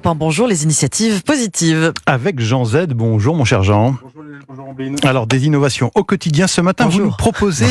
Europe 1, bonjour, les initiatives positives. Avec Jean Z, bonjour mon cher Jean. Bonjour Lionel, bonjour Ambline. Alors des innovations au quotidien, ce matin Bonjour. vous nous proposez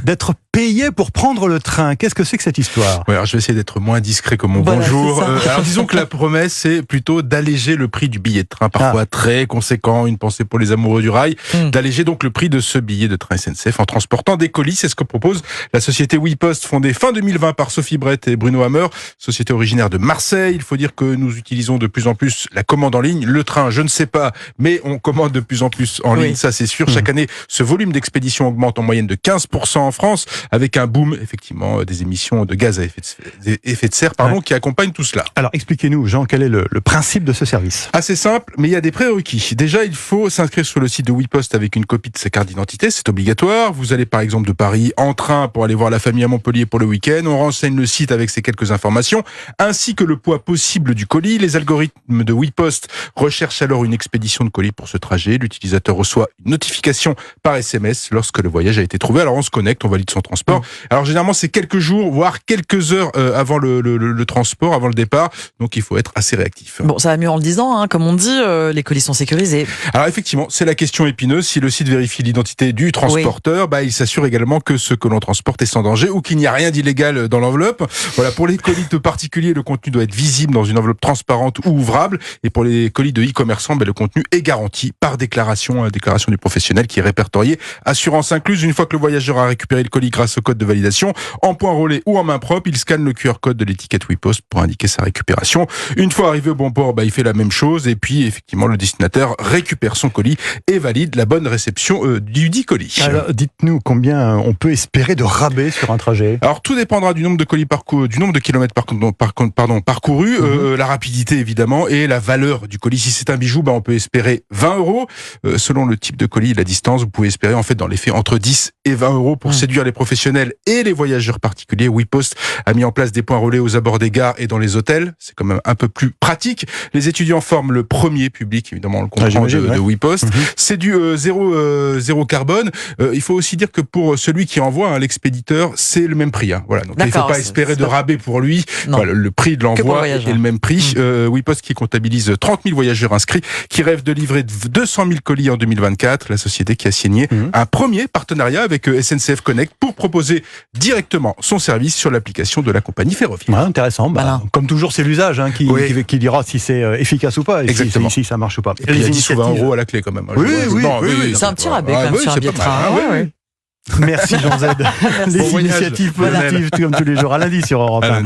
d'être payé pour prendre le train. Qu'est-ce que c'est que cette histoire ? Ouais, alors je vais essayer d'être moins discret que mon Voilà, bonjour. c'est ça. Alors disons que la promesse c'est plutôt d'alléger le prix du billet de train, parfois très conséquent, une pensée pour les amoureux du rail, d'alléger donc le prix de ce billet de train SNCF en transportant des colis. C'est ce que propose la société WePost, fondée fin 2020 par Sophie Brett et Bruno Hammer, société originaire de Marseille. Il faut dire que nous utilisons de plus en plus la commande en ligne. Le train, je ne sais pas, mais on commande de plus en plus en ligne, ça c'est sûr. Chaque année, ce volume d'expédition augmente en moyenne de 15% en France, avec un boom effectivement des émissions de gaz à effet de serre qui accompagnent tout cela. Alors expliquez-nous Jean, quel est le principe de ce service ? Assez simple, mais il y a des prérequis. Déjà, il faut s'inscrire sur le site de WePost avec une copie de sa carte d'identité, c'est obligatoire. Vous allez par exemple de Paris en train pour aller voir la famille à Montpellier pour le week-end. On renseigne le site avec ces quelques informations, ainsi que le poids possible du colis. Les algorithmes de WePost recherchent alors une expédition de colis pour ce trajet. L'utilisateur reçoit une notification par SMS lorsque le voyage a été trouvé. Alors on se connecte, on valide son transport. Alors généralement c'est quelques jours, voire quelques heures avant le transport, avant le départ. Donc il faut être assez réactif. Bon, ça va mieux en le disant, hein, comme on dit, les colis sont sécurisés. Alors effectivement, c'est la question épineuse. Si le site vérifie l'identité du transporteur, il s'assure également que ce que l'on transporte est sans danger ou qu'il n'y a rien d'illégal dans l'enveloppe. Voilà, pour les colis de particuliers, le contenu doit être visible dans une enveloppe transparente ou ouvrable. Et pour les colis de e-commerçants, le contenu est garanti par déclaration du professionnel qui est répertorié. Assurance incluse, une fois que le voyageur a récupéré le colis grâce au code de validation, en point relais ou en main propre, il scanne le QR code de l'étiquette WePost pour indiquer sa récupération. Une fois arrivé au bon port, il fait la même chose et puis effectivement le destinataire récupère son colis et valide la bonne réception du dit colis. Alors dites-nous combien on peut espérer de rabais sur un trajet ? Alors tout dépendra du nombre de colis du nombre de kilomètres parcourus, la rapidité évidemment et la valeur du colis. Si c'est un bijou, on peut espérer 20 €. Selon le type de colis et la distance, vous pouvez espérer en fait dans les faits entre 10 et 20 € pour séduire les professionnels et les voyageurs particuliers. WePost a mis en place des points relais aux abords des gares et dans les hôtels. C'est quand même un peu plus pratique. Les étudiants forment le premier public, évidemment, on le comprend, de WePost. C'est du zéro carbone. Il faut aussi dire que pour celui qui envoie, l'expéditeur, c'est le même prix. Voilà. Donc il ne faut pas espérer de rabais pour lui. Voilà, le prix de l'envoi est le même prix. WePost qui comptabilise 30 000 voyageurs inscrits, qui rêve de livrer 200 000 colis en 2024. La société qui a signé un premier partenariat avec SNCF Connect pour proposer directement son service sur l'application de la compagnie ferroviaire. Intéressant. Comme toujours, c'est l'usage qui dira si c'est efficace ou pas, et exactement. si ça marche ou pas. Et puis il y a 10 ou 20 € à la clé quand même. Oui. C'est un petit rabais quand même sur un billet de train. Merci Jean Z. Les initiatives positives, comme tous les jours, à lundi sur Europe 1.